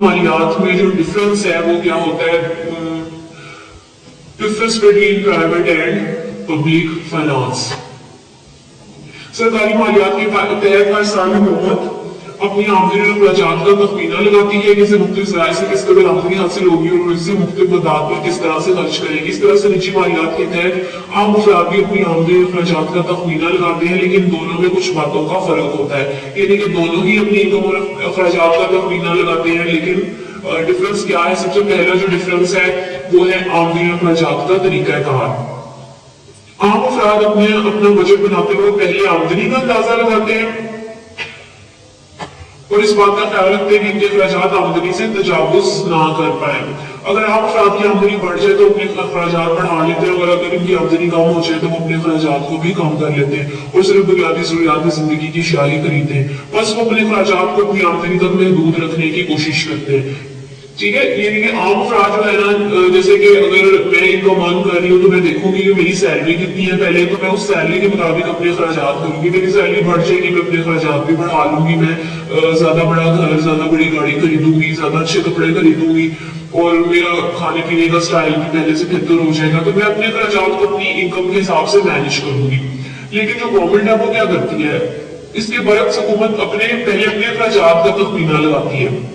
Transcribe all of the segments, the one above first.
मालियात में जो डिफरेंस है वो क्या होता है, difference between private and public finance. सरकारी मालियात के तहत हर साल हुकूमत अपनी आमदनी और अखराजात का तखमीना लगाती है कि मुख्तलिफ ज़राए से किस कदर आमदनी हासिल होगी और इससे मुख्तलिफ मदाद पर किस तरह से खर्च करेगी। इस तरह से निजी मालियात के तहत आम अफराद भी अपनी आमदनी और अखराजात का तखमीना लगाते हैं, लेकिन दोनों में कुछ बातों का फर्क होता है, यानी कि दोनों ही अपनी इनकम और अखराजात का तखमीना लगाते हैं, लेकिन डिफरेंस क्या है। सबसे पहला जो डिफरेंस है वो है आमदनी और अखराजात का तरीकाकार। आम अफराद अपना बजट बनाते हुए पहले आमदनी का अंदाजा लगाते हैं और इस बात का ख्याल रखते हैं कि इनके अखराजात आमदनी से तजावुज ना कर पाए। अगर आम अफराद की आमदनी बढ़ जाए तो अपने अखराजात बढ़ा लेते हैं, और अगर इनकी आमदनी कम हो जाए तो वो अपने अखराजात को भी कम कर लेते हैं और सिर्फ बुनियादी जरूरियात जिंदगी की शाही खरीदते हैं। बस वो अपने अखराजात को अपनी आमदनी तक महदूद रखने की कोशिश करते हैं। ठीक है, यानी कि आम अफराद जो है ना, जैसे कि अगर मैं इनकम अर्न कर रही हूँ तो मैं देखूंगी कि मेरी सैलरी कितनी है, पहले तो मैं उस सैलरी के मुताबिक अपने अखराजात करूंगी। मेरी सैलरी बढ़ जाएगी, मैं अपने अखराजात भी बढ़ा लूंगी, मैं ज्यादा बड़ा घर, ज्यादा बड़ी गाड़ी खरीदूंगी, ज्यादा अच्छे कपड़े खरीदूंगी और मेरा खाने पीने का स्टाइल भी पहले से बेहतर हो जाएगा, तो मैं अपने अखराजात को अपनी इनकम के हिसाब से मैनेज करूंगी। लेकिन जो गवर्नमेंट है वो क्या करती है, इसके बरक्स हुकूमत पहले अपने अखराजात का तखमीना लगाती है।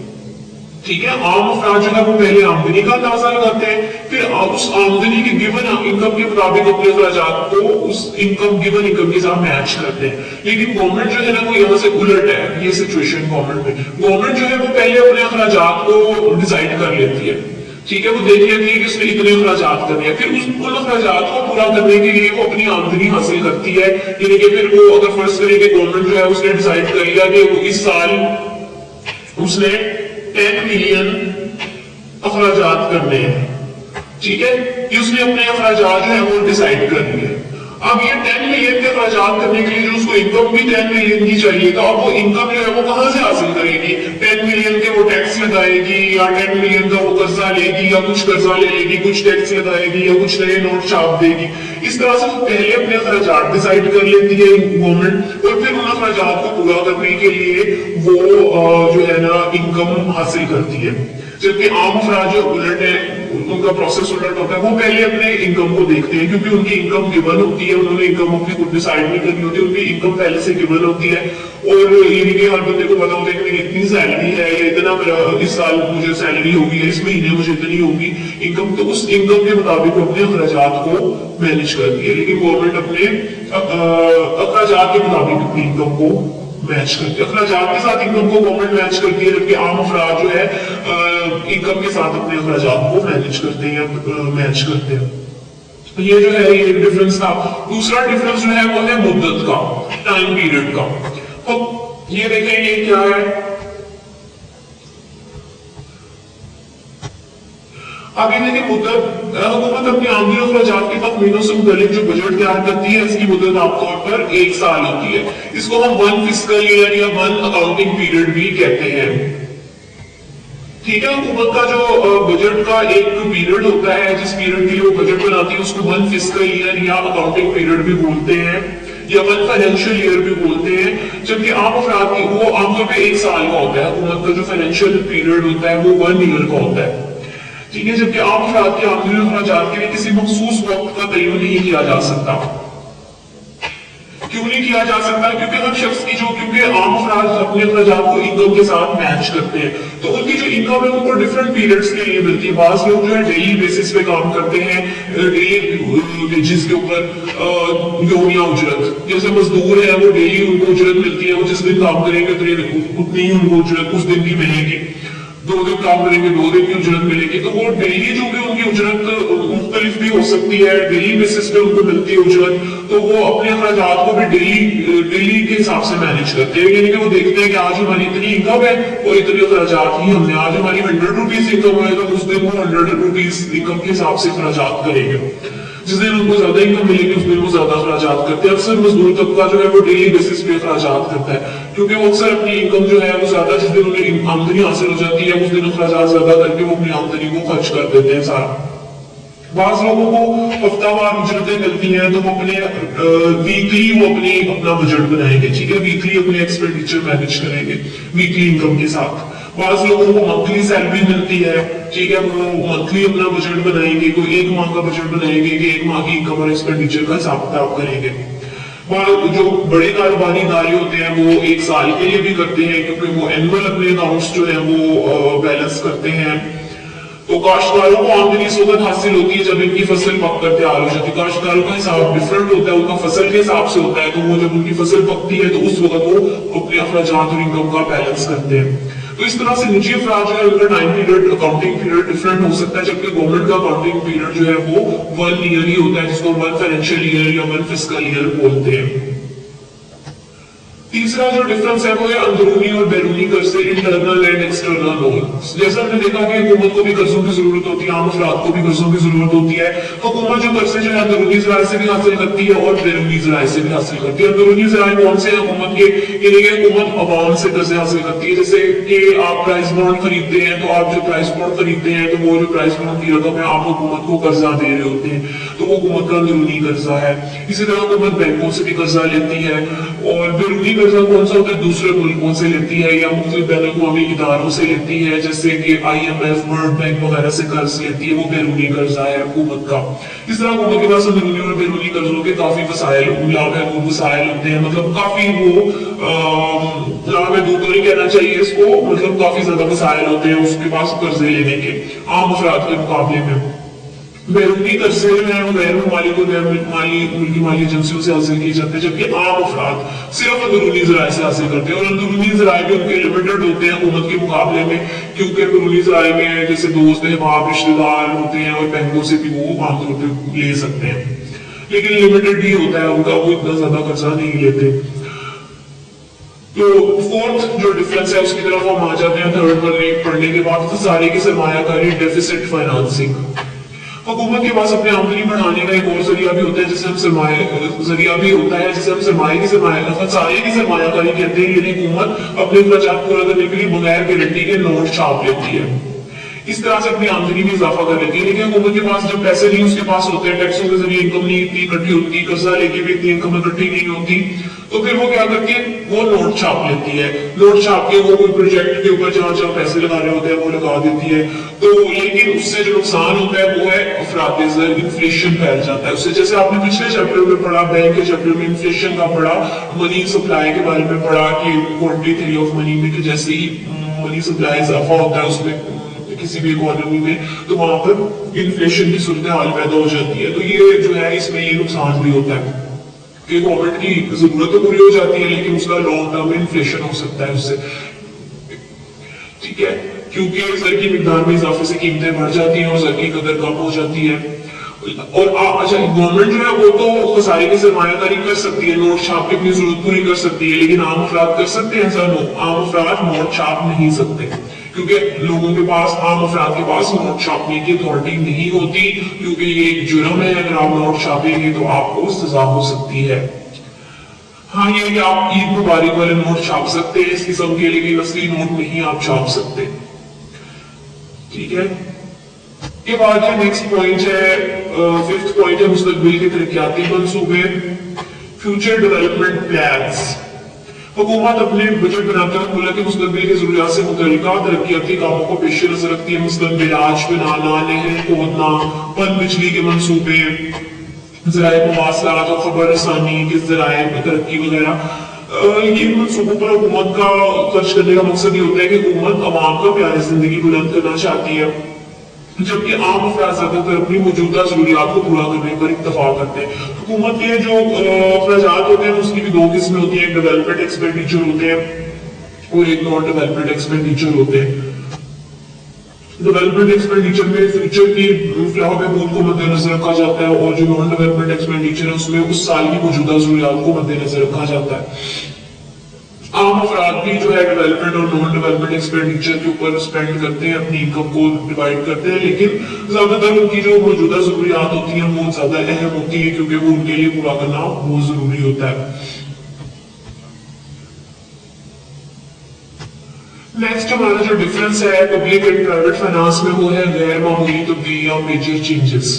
ठीक है, आम अफराद जो है वो पहले आमदनी का अंदाजा लगाते हैं, फिर उस आमदनी के गिवन इनकम के मुताबिक अपने अखराजात को उस गिवन इनकम के साथ मैच करते हैं। लेकिन गवर्नमेंट जो है ना वो यहाँ से उलट है, ये सिचुएशन गवर्नमेंट जो है वो पहले अपने अखराजात को डिसाइड कर लेती है। ठीक है, वो देख लेती है कि उसने इतने अखराजात करने हैं, फिर उन अखराजात को पूरा करने के लिए वो अपनी आमदनी हासिल करती है। यानी कि फिर वो अगर फर्ज करें कि गवर्नमेंट जो है उसने डिसाइड कर लिया कि वो इस साल उसने 10 मिलियन अखराजात करने हैं, ठीक है, कि उसने अपने अखराजात जो है वो डिसाइड कर लिए। अब ये 10 मिलियन के अखराजात करने के लिए जो उसको इनकम भी 10 मिलियन की चाहिए, तो अब वो इनकम जो है वो कहां से हासिल करेगी? 10 मिलियन के वो टैक्स लगाएगी या 10 मिलियन का वो कर्जा लेगी या कुछ कर्जा ले लेगी, कुछ टैक्स लगाएगी या कुछ नए नोट छाप देगी। इस तरह से पहले अपने अखराजात डिसाइड कर लेती है गवर्नमेंट और फिर उन अखराजात को पूरा करने के लिए वो जो है ना इनकम हासिल करती है। जबकि आम अफराद जो उलट है, उनका प्रोसेस उलट होता है, वो पहले अपने इनकम को देखते हैं, क्योंकि उनकी इनकम गिवन होती है, उन्होंने इनकम अपनी खुद डिसाइड नहीं करनी होती, उनकी इनकम पहले से गिवन होती है और यानी कि हर बंदे को पता होता है कि मेरी इतनी सैलरी है या इतना मेरा इस साल मुझे सैलरी होगी या इस महीने मुझे इतनी होगी इनकम, तो उस इनकम के मुताबिक अपने अखराजात को मैनेज करती है। लेकिन गवर्नमेंट अपने अखराजात के मुताबिक अपनी इनकम को मैच करती है, अखराजात के साथ इनकम को गवर्नमेंट मैच करती है, जबकि आम अफराद जो है इनकम के साथ अपने अखराजात को मैनेज करते हैं या मैच करते हैं। तो ये जो है ये एक डिफरेंस था। दूसरा डिफरेंस जो है वो है मुद्दत का, टाइम पीरियड का। तो ये देखें ये क्या है, अब ये देखिए हुकूमत अपनी आमदनी और अखराजात के तखमीनों से मुतालिक जो बजट तैयार करती है, इसकी मुद्दत आमतौर पर 1 साल होती है। इसको हम 1 फिस्कल ईयर या 1 अकाउंटिंग पीरियड भी कहते हैं। ठीक है, हुकूमत का जो बजट का एक पीरियड होता है, जिस पीरियड के लिए वो बजट बनाती है, उसको 1 फिस्कल ईयर या अकाउंटिंग पीरियड भी बोलते हैं या 1 फाइनेंशियल ईयर भी बोलते हैं। जबकि आम अफराद की वो आमतौर पर 1 साल का होता है। हुकूमत का जो फाइनेंशियल पीरियड होता है वो 1 ईयर का होता है। ठीक है, जबकि आम अफराद की आमदनी और अखराजात के लिए किसी मखसूस वक्त का तयन नहीं किया जा सकता। क्यों नहीं किया जा सकता? क्योंकि हर शख्स की क्योंकि आम अफराद अपने अखराजात को इनकम के साथ मैच करते हैं, तो उनकी जो इनकम है उनको डिफरेंट पीरियड्स के लिए मिलती है। बास लोग जो है डेली बेसिस पे काम करते हैं, डेली वेजेस के ऊपर यौमिया उजरत, जैसे मजदूर है वो डेली उनको उजरत मिलती है, वो जिस दिन काम करेंगे उतनी ही उनको उजरत उस दिन की मिलेगी। 2 दिन काम करेंगे 2 दिन की उजरत मिलेगी। तो वो डेली जो भी उनकी उजरत मुख्तलिफ भी हो सकती है, डेली बेसिस पे उनको मिलती है उजरत, तो वो अपने अखराजात को भी डेली के हिसाब से मैनेज करते हैं। यानी कि वो देखते हैं कि आज हमारी इतनी इनकम है और इतनी अखराजात ही हमने, आज हमारी 100 रुपीज इनकम है तो उस दिन वो 100 रुपीज इनकम के हिसाब से अखराजात करेंगे। जिस दिन उनको ज्यादा इनकम मिलेगी उस दिन वो ज्यादा अखराजात करते हैं। अक्सर मजदूर तबका जो है वो डेली बेसिस पे अखराजात करता है, क्योंकि वो अक्सर अपनी इनकम जो है वो ज्यादा, जिस दिन उन्हें आमदनी हासिल हो जाती है उस दिन अखराजात ज्यादा करके वो अपनी आमदनी को खर्च कर देते हैं सारा। बाज़ लोगों को हफ्तावार उजरतें मिलती हैं तो वो अपने वीकली वो अपना बजट बनाएंगे। ठीक है, वीकली अपने एक्सपेंडिचर मैनेज करेंगे वीकली इनकम के साथ। बाज लोगों को मंथली सैलरी मिलती है, ठीक है, वो मंथली अपना बजट बनाएंगे, कोई एक माह का बजट बनाएंगे कि एक माह की इनकम और एक्सपेंडिचर का हिसाब किताब करेंगे। जो बड़े कारोबारी इदारे होते हैं वो एक साल के लिए भी करते हैं, क्योंकि वो एनुअल अपने अकाउंट्स जो है वो बैलेंस करते हैं। तो काश्तकारों को आमदनी इस वक्त हासिल होती है जब इनकी फसल पककर तैयार हो जाती है। काश्तकारों का हिसाब डिफरेंट होता है, उनका फसल के हिसाब से होता है, तो वो जब उनकी फसल पकती है तो उस वक्त वो अपने अखराजात और इनकम का बैलेंस करते हैं। तो इस तरह से निजी अफराद जो है उनका time period, accounting period different हो सकता है, जबकि गवर्नमेंट का अकाउंटिंग पीरियड जो है वो 1 ईयर ही होता है, जिसको 1 फाइनेंशियल ईयर या 1 फिस्कल ईयर बोलते हैं। तीसरा जो डिफरेंस है वो है अंदरूनी और बैरूनी कर्ज से, इंटरनल एंड एक्सटर्नल लोन। जैसा हमने देखा कि हुकूमत को भी कर्जों की जरूरत होती है, आम अफराद को भी कर्जों की जरूरत होती है। हुकूमत जो कर्जे जो है अंदरूनी जराए से भी हासिल करती है और बैरूनी जराए से भी हासिल करती है। अंदरूनी जराए कौन से हैं हुकूमत के? हुकूमत अवाम से कर्जे हासिल करती है। जैसे कि आप प्राइस बॉन्ड खरीदते हैं, तो आप जो प्राइस बॉन्ड खरीदते हैं तो वो जो प्राइस बॉन्ड की रकम है आप हुकूमत को कर्जा दे रहे होते हैं, तो वो हुकूमत का अंदरूनी कर्जा है। इसी तरह हुकूमत बैंकों से भी कर्जा लेती है। और बैरूनी कर्जा कौन सा होता है? दूसरे मुल्कों से लेती है या मुख्तलिफ बैनुल-अक़वामी इदारों से लेती है, जैसे कि IMF, वर्ल्ड बैंक वगैरह से कर्ज लेती है, वो बैरूनी कर्जा है हुकूमत का। इस तरह हुकूमत के पास अंदरूनी और बैरूनी कर्जों के काफी वसाइल, लाभहदूद वसाइल होते हैं, मतलब काफी वो लाभहदूद तो नहीं कहना चाहिए इसको, मतलब काफी ज्यादा वसाइल होते हैं उसके पास कर्जे लेने के आम अफराद के मुकाबले में। बैरूनी कर्जे जो है वो गैर मुमालिक और गैर मुल्की माली एजेंसियों से हासिल किए जाते हैं, जबकि आम अफराद सिर्फ अंदरूनी जराए से हासिल करते हैं। और अंदरूनी जराए भी उनके लिमिटेड होते हैं हुकूमत के मुकाबले में, क्योंकि अंदरूनी जराए में जैसे दोस्त अहबाब रिश्तेदार होते हैं और बैंकों से भी वो आमतौर पर ले सकते हैं, लेकिन लिमिटेड ही होता है उनका, वो इतना ज्यादा कर्जा नहीं लेते। तो फोर्थ जो डिफरेंस है उसकी तरफ हम आ जाते हैं थर्ड वाले पढ़ने के बाद, तो सारे की सरमायाकारी डेफिसिट फाइनेंसिंग। हुकूमत के पास अपने आमदनी बढ़ाने का एक और जरिया भी होता है जिसे हम सरमाए की सरमायाकारी कहते हैं। यानी हुकूमत अपने खर्चात पूरा करने के लिए बगैर गारंटी के नोट छाप लेती है, इस तरह से अपनी आमदनी में इजाफा कर लेती है। लेकिन हुकूमत के पास जब पैसे नहीं उसके पास होते हैं, टैक्सों के जरिए इनकम नहीं इतनी इकट्ठी होती, कर्जा लेके भी इतनी इनकम इकट्ठी नहीं होती, तो फिर वो क्या करती है? वो नोट छाप लेती है। नोट छाप के वो कोई प्रोजेक्ट के ऊपर जहां जहां पैसे लगा रहे होते हैं वो लगा देती है। तो लेकिन उससे जो नुकसान होता है वो है अफराद ज़र, इन्फ्लेशन फैल जाता है उससे। जैसे आपने पिछले चैप्टर में पढ़ा, बैंक के चैप्टर में इन्फ्लेशन का पढ़ा, मनी सप्लाई के बारे में पढ़ा कि क्वांटिटी थ्योरी ऑफ मनी में, कि जैसे ही मनी सप्लाई इजाफा होता है उसमें किसी भी इकोनॉमी में, तो वहां पर इन्फ्लेशन की सूरत हाल पैदा हो जाती है। तो ये जो है इसमें ये नुकसान भी होता है कि गवर्नमेंट की जरूरत तो पूरी हो जाती है लेकिन उसका लॉन्ग टर्म इन्फ्लेशन हो सकता है उससे, ठीक है, क्योंकि ज़र की मिकदार में इजाफे से कीमतें बढ़ जाती हैं और ज़र की कदर कम हो जाती है। और अच्छा, गवर्नमेंट जो है वो तो खसारे की सरमायाकारी कर सकती है, नोट छाप के अपनी जरूरत पूरी कर सकती है, लेकिन आम अफराद कर सकते हैं ऐसा? आम अफराद नोट छाप नहीं सकते, क्योंकि लोगों के पास, आम अफराद के पास नोट छापने की अथॉरिटी नहीं होती, क्योंकि ये एक जुर्म है। अगर आप नोट छापेंगे तो आपको सजा हो सकती है। हाँ, ये कि आप ईद मुबारक वाले नोट छाप सकते हैं इस किस्म के, लेकिन असली नोट नहीं आप छाप सकते, ठीक है। के बाद जो नेक्स्ट पॉइंट है, फिफ्थ पॉइंट है मुस्तकबिल के तरक्याती मंसूबे, फ्यूचर डेवलपमेंट प्लान्स। हुकूमत अपने बजट बनाते हुए मुल्क के मुस्तकबिल की जरूरियात से मुतल्लिका तरक्याती कामों को पेश नजर रखती है, मसलन बिलाज बनाना, नहर खोदना, पन बिजली के मंसूबे, ज़राए मवासलात और खबर रसानी के ज़राए तरक्की वगैरह। इन मंसूबों पर हुकूमत का खर्च करने का मकसद ये होता है कि हुकूमत अवाम का प्यारी जिंदगी बुलंद करना चाहती है, जबकि आम अफराद ज्यादातर अपनी मौजूदा जरूरियात को पूरा करने पर इत्तफा करते हैं। हुकूमत के जो अखराजात होते हैं उसकी भी दो किस्में होती है, डेवलपमेंट एक्सपेंडिचर होते हैं और एक नॉन डेवलपमेंट एक्सपेंडिचर होते हैं। डेवलपमेंट एक्सपेंडिचर में फ्यूचर की फलाह बहबूद को मद्देनजर रखा जाता है, और जो नॉन डेवलपमेंट एक्सपेंडिचर है उसमें उस साल की मौजूदा जरूरियात को मद्देनजर रखा जाता है। आम अफराद भी जो है डेवलपमेंट और नॉन डेवलपमेंट एक्सपेंडिचर के ऊपर स्पेंड करते हैं, अपनी इनकम को डिवाइड करते हैं, लेकिन ज्यादातर उनकी जो मौजूदा जरूरियात होती हैं वो ज्यादा अहम होती है, क्योंकि वो उनके लिए पूरा करना बहुत जरूरी होता है। नेक्स्ट हमारा जो डिफरेंस है पब्लिक एंड प्राइवेट फाइनेंस में, वो है गैर मामूली तब्दीलियां, मेजर चेंजेस।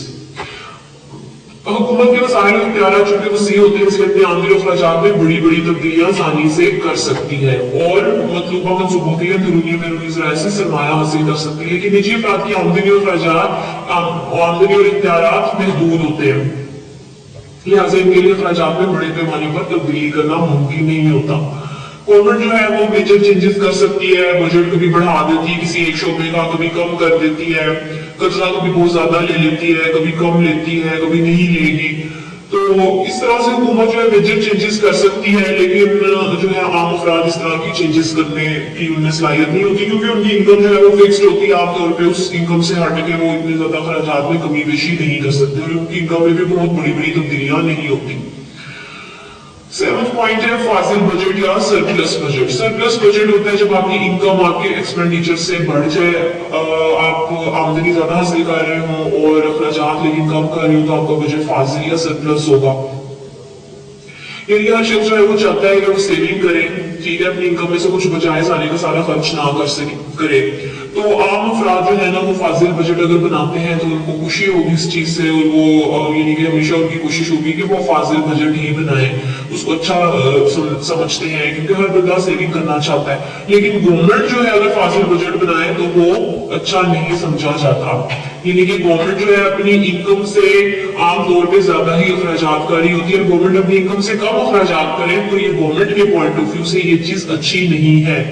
हुकूमत के वसाइल और इख्तियारात चूंकि वसी होते हैं, इसलिए अपने आमदनी और खर्चात में बड़ी बड़ी तब्दीलियां आसानी से कर सकती है और मतलूबा मनसूबों के लिए अंदरूनी बैरूनी ज़राए से सरमाया हासिल कर सकती है। लेकिन निजी अफराद की आमदनी और खर्चात आमदनी और इख्तियारात महदूद होते हैं, लिहाजा इनके लिए खर्चात में बड़े पैमाने पर तब्दीली करना मुमकिन नहीं होता। गवर्नमेंट जो है वो मेजर चेंजेस कर सकती है, बजट कभी बढ़ा देती है किसी एक शोबे का, कभी कम कर देती है, कर्जा कभी बहुत ज्यादा ले लेती है, कभी कम लेती है, कभी नहीं लेगी। तो इस तरह से हुकूमत जो है मेजर चेंजेस कर सकती है, लेकिन जो है आम अफराद इस तरह की चेंजेस करने की उनमें सलाहियत नहीं होती, क्योंकि उनकी इनकम जो है वो फिक्स्ड होती है। आमतौर पर उस इनकम से हट के वो इतने ज्यादा खर्चात में कमी बेशी नहीं कर सकते और उनकी इनकम में भी बहुत बड़ी बड़ी तब्दीलियां नहीं होती। 7th पॉइंट है फाजिल बजट या सरप्लस बजट। सरप्लस बजट होता है जब आपकी इनकम आपके एक्सपेंडिचर से बढ़ जाए, आप आमदनी ज्यादा हासिल कर रहे हो और अखराजात लेकिन कम कर रहे हो, तो आपका बजट फाजिल या सरप्लस होगा। यानी हर शख्स जो है वो चाहता है कि वो सेविंग करे, ठीक है, अपनी इनकम में से कुछ बचाए, सारे का सारा खर्च ना कर सके करे। तो आम अफराद जो है ना वो फाजिल बजट अगर बनाते हैं तो उनको खुशी होगी इस चीज से, और वो यानी कि हमेशा उनकी कोशिश होगी कि वो फाजिल बजट ही बनाए, उसको अच्छा समझते हैं, क्योंकि हर बंदा सेविंग करना चाहता है। लेकिन गवर्नमेंट जो है अगर फाजिल बजट बनाए तो वो अच्छा नहीं समझा जाता। यानी कि गवर्नमेंट जो है अपनी इनकम से आमतौर पे ज्यादा ही अखराजात कर रही होती है। गवर्नमेंट अपनी इनकम से कम अखराजात करे तो ये गवर्नमेंट के पॉइंट ऑफ व्यू से ये चीज अच्छी नहीं है।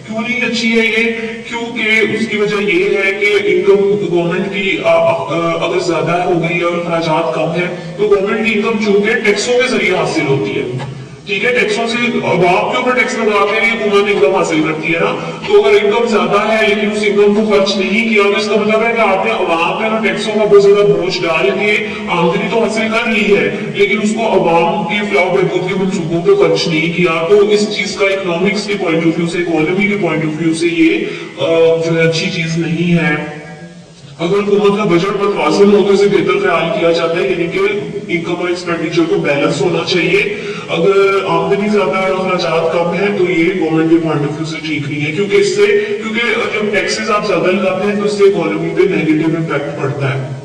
क्यों नहीं अच्छी है ये? क्योंकि उसकी वजह ये है कि इनकम गवर्नमेंट की अगर ज्यादा हो गई और अखराजात कम है तो गवर्नमेंट की इनकम चूंकि टैक्सों के जरिए हासिल होती है, ठीक है, टैक्सों से अवाम के ऊपर टैक्स लगा के हुकूमत इनकम हासिल करती है ना। तो अगर इनकम ज्यादा है लेकिन उस इनकम को खर्च नहीं किया तो इसका मतलब है कि आपने अवाम पे ना टैक्सों का बहुत ज्यादा बोझ डाल के आमदनी तो हासिल कर ली है लेकिन उसको अवाम की फलाह बहबूद के मंसूबों पे खर्च नहीं किया। तो इस चीज का इकोनॉमिक्स के पॉइंट ऑफ व्यू से, इकोनॉमी के पॉइंट ऑफ व्यू से ये जो है अच्छी चीज नहीं है। अगर हुकूमत का बजट मतवाज़िन हो तो इसे बेहतर ख्याल किया जाता है, यानी कि इनकम और एक्सपेंडिचर को बैलेंस होना चाहिए। अगर आमदनी ज्यादा है और अखराजात कम है तो ये गवर्नमेंट के पॉइंट ऑफ व्यू से ठीक नहीं है, क्योंकि जब टैक्सेस आप ज्यादा लगाते हैं तो इससे इकोनॉमी पे नेगेटिव इम्पैक्ट पड़ता है।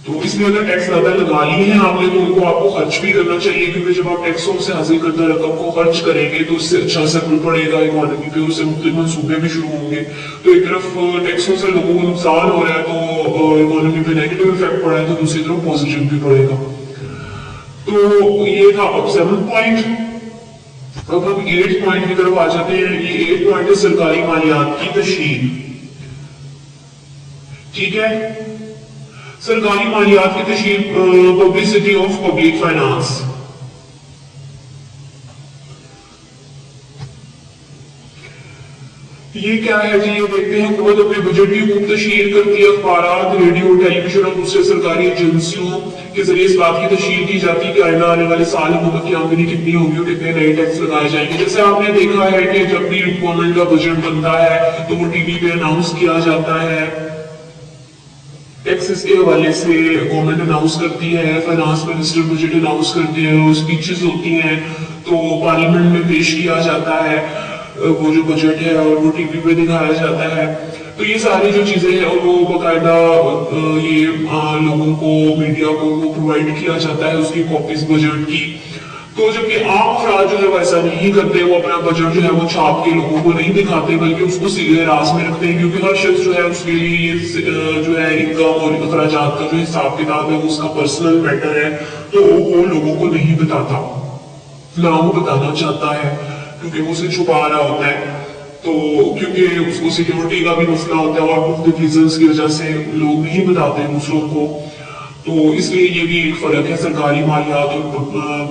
तो इसलिए अगर टैक्स ज्यादा लगा लिए हैं आपने तो उनको आपको खर्च भी करना चाहिए, क्योंकि जब आप टैक्सों से हासिल करदा रकम को खर्च करेंगे तो उससे अच्छा असर पड़ेगा इकोनॉमी पे, उससे मुख्तलिफ मंसूबे भी शुरू होंगे। तो एक तरफ टैक्सों से लोगों को नुकसान हो रहा है तो इकोनॉमी पे नेगेटिव इफेक्ट पड़ा है, तो दूसरी तरफ पॉजिटिव भी पड़ेगा। तो ये था अब 7th पॉइंट। अब हम 8th पॉइंट की तरफ आ जाते हैं। ये 8th पॉइंट है सरकारी मालियात की तशहीर, ठीक है। सरकारी मालियात की तशहीर, पब्लिसिटी ऑफ पब्लिक फाइनेंस। ये क्या है जी? ये देखते हैं हुकूमत अपने बजट की खूब तशहीर करती है, अखबारात, रेडियो, टेलीविजन और दूसरे सरकारी एजेंसियों के जरिए इस बात की तशहीर की जाती है कि आइंदा आने वाले साल हुकूमत की आमदनी कितनी होगी और कितने नए टैक्स लगाए जाएंगे। जैसे आपने देखा है कि जब भी गवर्नमेंट का बजट बनता है तो वो टीवी पे अनाउंस किया जाता है, टैक्सेस के हवाले से गवर्नमेंट अनाउंस करती है, फाइनेंस मिनिस्टर बजट अनाउंस करते हैं, स्पीचेस होती हैं, तो पार्लियामेंट में पेश किया जाता है वो जो बजट है और वो टीवी पे दिखाया जाता है। तो ये सारी जो चीजें हैं और वो बाकायदा ये लोगों को, मीडिया को वो प्रोवाइड किया जाता है उसकी कॉपीज बजट की। तो जबकि आम अफराद जो है वो ऐसा नहीं करते, वो अपना बजट जो है वो छाप के लोगों को नहीं दिखाते बल्कि उसको सीधे रास में रखते हैं, क्योंकि हर शख्स जो है उसके लिए जो है इनकम और अखराजात का जो हिसाब किताब है वो उसका पर्सनल मैटर है, तो वो लोगों को नहीं बताता, ना वो बताना चाहता है क्योंकि वो उसे छुपा रहा होता है। तो क्योंकि उसको सिक्योरिटी का भी मसला होता है और मुख्तलिफ रीजंस की वजह से लोग नहीं बताते दूसरों को। तो इसलिए ये भी एक फर्क है सरकारी मालियात और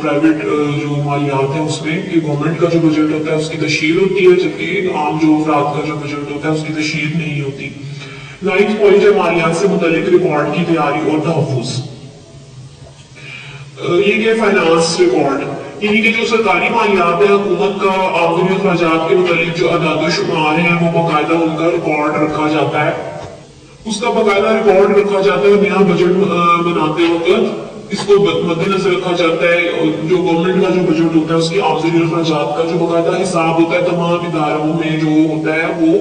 प्राइवेट जो मालियात है उसमें, कि गवर्नमेंट का जो बजट होता है उसकी तशहीर होती है जबकि आम जो अफराद का जो बजट होता है उसकी तशहीर नहीं होती। 9th पॉइंट है मालियात से मुतालिक रिकॉर्ड की तैयारी और तहफ़्फ़ुज़। ये क्या फाइनेंस रिकॉर्ड, यानी कि जो सरकारी मालियात है हुकूमत का आमदनी अखराजात के मुतालिक जो अदाद शुमार है वो बाकायदा उनका रिकॉर्ड रखा जाता है, उसका बाकायदा रिकॉर्ड रखा जाता है। नया बजट बनाते वक्त इसको मद्देनजर रखा जाता है। जो गवर्नमेंट का जो बजट होता है उसकी आमदनी अखराजात का जो बाकायदा हिसाब होता है तमाम इदारों में जो होता है वो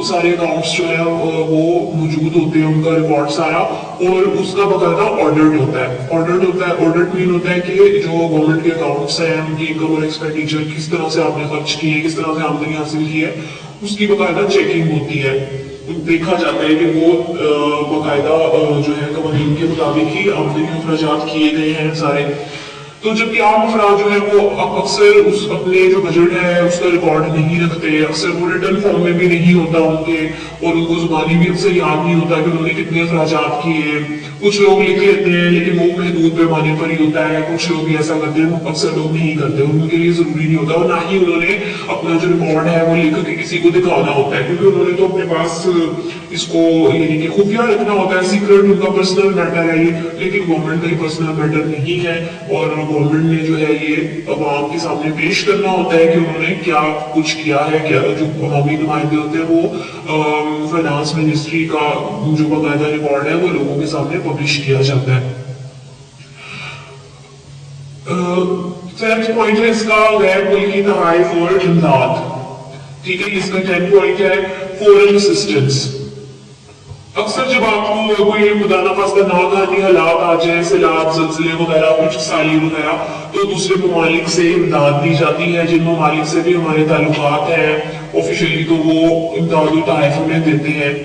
सारे अकाउंट्स जो है वो मौजूद होते हैं, उनका रिकॉर्ड सारा, और उसका बकायदा ऑडिट होता है। ऑडिट मीन होता है कि जो गवर्नमेंट के अकाउंट्स हैं उनकी इनकम और एक्सपेंडिचर किस तरह से आपने खर्च किए, किस तरह से आमदनी हासिल की है, उसकी बकायदा चेकिंग होती है। देखा जाता है कि वो बकायदा जो है कवानीन के मुताबिक ही आमदनी और अखराजात किए गए हैं सारे। तो जबकि आम अफराद जो है वो अक्सर उस अपने जो बजट है उसका रिकॉर्ड नहीं रखते, अक्सर वो रिटर्न फॉर्म में भी नहीं होता उनके, और उनको जुबानी भी अक्सर याद नहीं होता कि उन्होंने कितने अखराजात किए। कुछ लोग लिख लेते हैं लेकिन वो महदूद पैमाने पर ही होता है, कुछ लोग ऐसा करते हैं, अक्सर लोग नहीं करते, उनके लिए जरूरी नहीं होता, और ना ही उन्होंने अपना जो रिकॉर्ड है वो लिख के किसी को दिखाना होता है, क्योंकि उन्होंने तो अपने पास इसको यानी कि खुफिया रखना होता है, सीक्रेट उनका पर्सनल मैटर है ये। लेकिन गवर्नमेंट का ही पर्सनल मैटर नहीं है, और गवर्नमेंट ने जो है ये अवाम के सामने पेश करना होता है कि उन्होंने क्या कुछ किया है। क्या जो अवामी नुमाइंदे होते हैं वो फाइनेंस मिनिस्ट्री का जो बाकायदा रिकॉर्ड है वो लोगों के सामने पब्लिश किया जाता है। पॉइंट है इसका गैर मुल्की तहाइफ और इमदाद। ठीक है, इसका 10 पॉइंट है फॉरेन असिस्टेंस। अक्सर जब आपको कोई खुदा ना खास्ता नागहानी हालात आ जाए, सैलाब, ज़लज़ले वगैरह, कुछ साली वगैरह, तो दूसरे ममालिक से इमदाद दी जाती है। जिन ममालिक से भी हमारे ताल्लुकात हैं ऑफिशियली, तो वो इमदाद तहफ़ हमें देते हैं।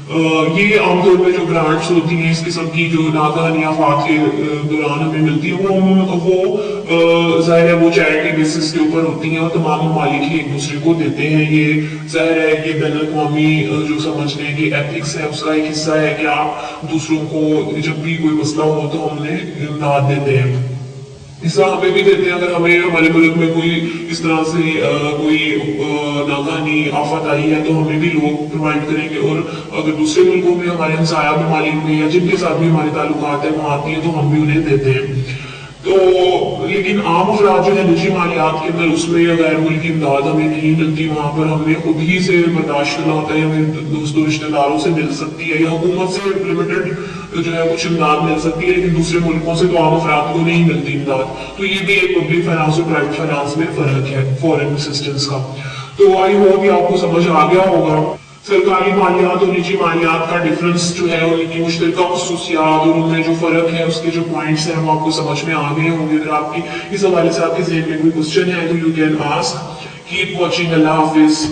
ये आमतौर पर जो ग्रांट्स होती हैं इस किस्म की जो नागहानी आफात के दौरान हमें मिलती है, वो ज़ाहिर है वो चैरिटी बेसिस के ऊपर होती हैं, और तमाम ममालिक ही एक दूसरे को देते हैं। ये ज़ाहिर है ये बैनुल अक़वामी जो समझने की एथिक्स है उसका एक हिस्सा है कि आप दूसरों को जब भी कोई मसला हो तो हमने इमदाद देते हैं। इसका हमें भी देते हैं, अगर हमें हमारे मुल्क में कोई इस तरह से कोई नागहानी आफत आई है तो हमें भी लोग प्रोवाइड करेंगे, और अगर दूसरे मुल्कों में हमारे हमसाया ममालिक में या जिनके साथ भी हमारे ताल्लुकात है वहाँ आती है तो हम भी उन्हें देते हैं। तो लेकिन आम अफराद जो है निजी मालियात के अंदर उसमें गैर मुल्की इमदाद हमें नहीं मिलती, वहाँ पर हमें खुद ही से बर्दाश्त करना होता है, हमें दोस्तों रिश्तेदारों से मिल सकती है या हुकूमत से लिमिटेड जो है कुछ इमदाद मिल सकती है, लेकिन दूसरे मुल्कों से तो आम अफराद को नहीं मिलती इमदाद। तो ये भी एक पब्लिक फाइनेंस और प्राइवेट फाइनेंस में फर्क है फॉरेन असिस्टेंस का। तो आई होप ये आपको समझ आ गया होगा। सरकारी मालियात और निजी मालियात का डिफरेंस जो है, उनकी मुश्तरका खुसूसियात और उनमें जो फर्क है उसके जो पॉइंट्स हैं वो आपको समझ में आ गए होंगे। अगर आपकी इस हवाले से आपके ज़हन में कोई क्वेश्चन है तो you can ask. Keep watching. Allah Hafiz.